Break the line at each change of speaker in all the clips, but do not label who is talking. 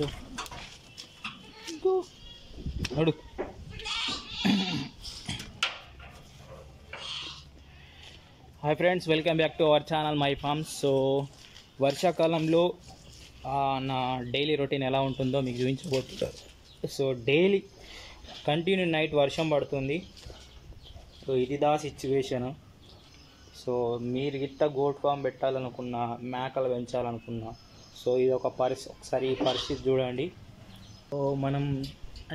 So నడు. Hi friends, welcome back to our channel my farms. So వర్షాకాలంలో నా daily routine ఎలా ఉంటుందో మీకు చూపించబోతున్నారు. సో డైలీ కంటిన్యూ నైట్ వర్షం పడుతుంది. సో ఇది సిచ్యువేషను. సో మీరు గిట్ట గోట్ ఫామ్ పెట్టాలనుకున్నా, మేకలు పెంచాలనుకున్నా, సో ఇది ఒక ఒకసారి ఈ పరిస్థితి చూడండి. సో మనం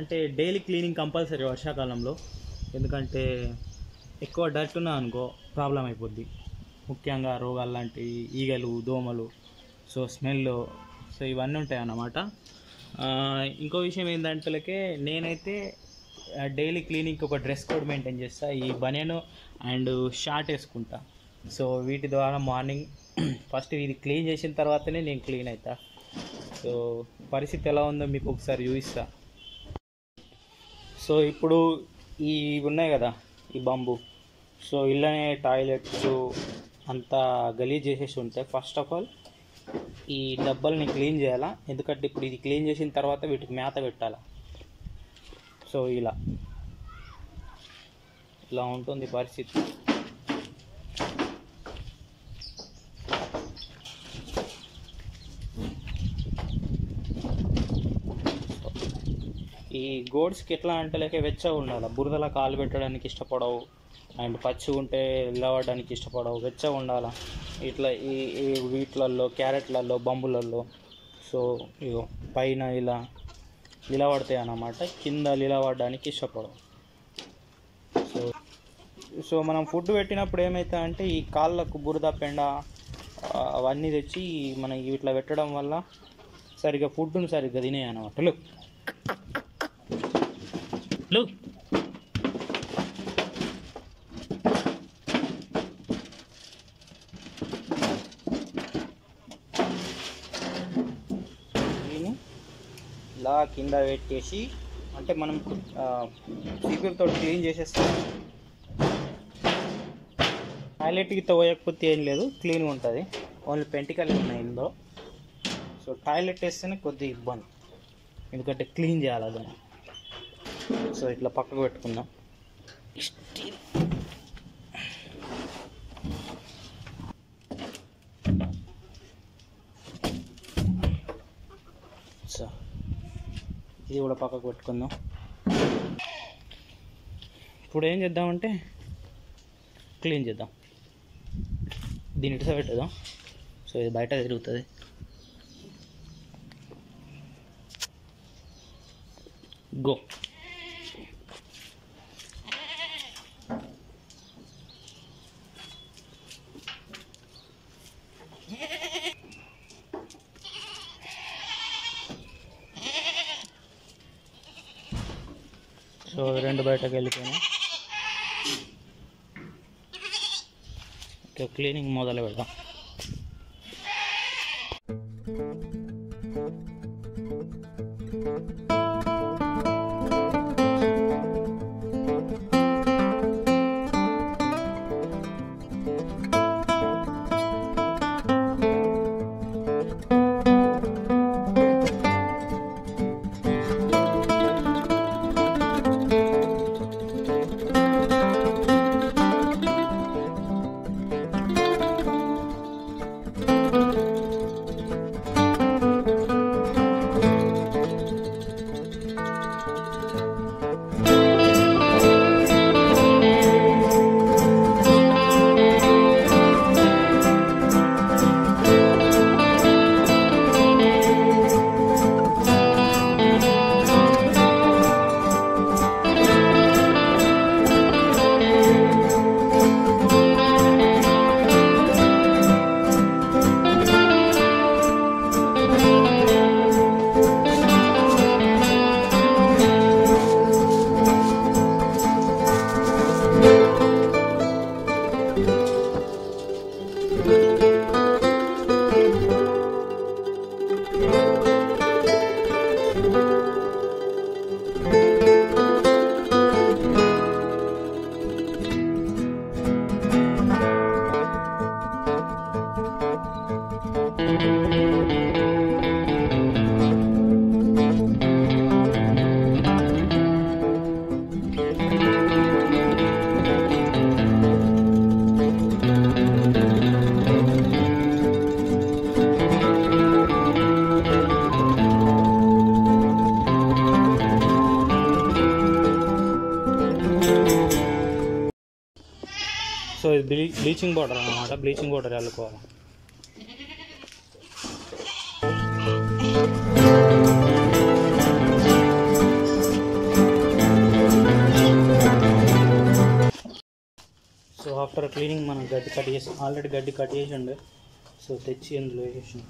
అంటే డైలీ క్లీనింగ్ కంపల్సరీ వర్షాకాలంలో, ఎందుకంటే ఎక్కువ డర్ట్ ఉన్నా అనుకో ప్రాబ్లం అయిపోద్ది. ముఖ్యంగా రోగాలు లాంటి ఈగలు, దోమలు, సో స్మెల్, సో ఇవన్నీ ఉంటాయి అన్నమాట. ఇంకో విషయం ఏంటంటే నేనైతే డైలీ క్లీనింగ్కి ఒక డ్రెస్ కోడ్ మెయింటైన్ చేస్తా. ఈ బనియన్ అండ్ షార్ట్ వేసుకుంటా. సో వీటి ద్వారా మార్నింగ్ ఫస్ట్ ఇది క్లీన్ చేసిన తర్వాతనే నేను క్లీన్ అవుతా. సో పరిస్థితి ఎలా ఉందో మీకు ఒకసారి చూపిస్తా. సో ఇప్పుడు ఈ ఉన్నాయి కదా ఈ బంబు, సో ఇళ్ళనే టాయిలెట్స్ అంతా గలీజ్ చేసేసి ఉంటాయి. ఫస్ట్ ఆఫ్ ఆల్ ఈ డబ్బాలని క్లీన్ చేయాలా, ఎందుకంటే ఇప్పుడు ఇది క్లీన్ చేసిన తర్వాత వీటికి మేత పెట్టాలా. సో ఇలా ఉంటుంది పరిస్థితి. ఈ గోడ్స్కి ఎట్లా అంటే వెచ్చగా ఉండాలి. బురదలా కాలు పెట్టడానికి ఇష్టపడవు, అండ్ పచ్చి ఉంటే నిలబడడానికి ఇష్టపడవు, వెచ్చగా ఉండాలి. ఇట్లా ఈ వీటిలలో, క్యారెట్లలో, బంబులలో సో ఇగో పైన ఇలా నిలబడతాయి అన్నమాట, కింద నిలబడడానికి ఇష్టపడవు. సో మనం ఫుడ్ పెట్టినప్పుడు ఏమవుతా అంటే ఈ కాళ్ళకు బురద, పెండ అవన్నీ తెచ్చి మనం ఇట్లా పెట్టడం వల్ల సరిగ్గా ఫుడ్ను సరిగ్గా తినేయి అన్నమాట. దీన్ని ఇలా కింద పెట్టేసి అంటే మనం చీపురుతో క్లీన్ చేసేస్తాం. టాయిలెట్కి తోయకపోతే ఏం లేదు, క్లీన్గా ఉంటుంది. ఓన్లీ పెంటికలు ఉన్నాయి ఇందులో. సో టాయిలెట్ వేస్తేనే కొద్దిగా ఇబ్బంది, ఎందుకంటే క్లీన్ చేయాలి దాన్ని. సో ఇట్లా పక్కకు పెట్టుకుందాం. సో ఇది కూడా పక్కకు పెట్టుకుందాం. ఇప్పుడు ఏం చేద్దామంటే క్లీన్ చేద్దాం. దీని ఇటుస పెట్టేద్దాం. సో ఇది బయట తిరుగుతుంది. గో. సో రెండు బయటకు వెళ్ళిపోయినాయి. ఓకే, క్లీనింగ్ మొదలు పెడదాం. బ్లీచింగ్ పౌడర్ అన్నమాట. బ్లీచింగ్ పౌడర్ చల్లుకోవాలి. సో ఆఫ్టర్ క్లీనింగ్ మనం గడ్డి కట్ చేసి ఆల్రెడీ గడ్డి కట్ చేసి ఉండే. సో తెచ్చి అందులో వేసేసాం.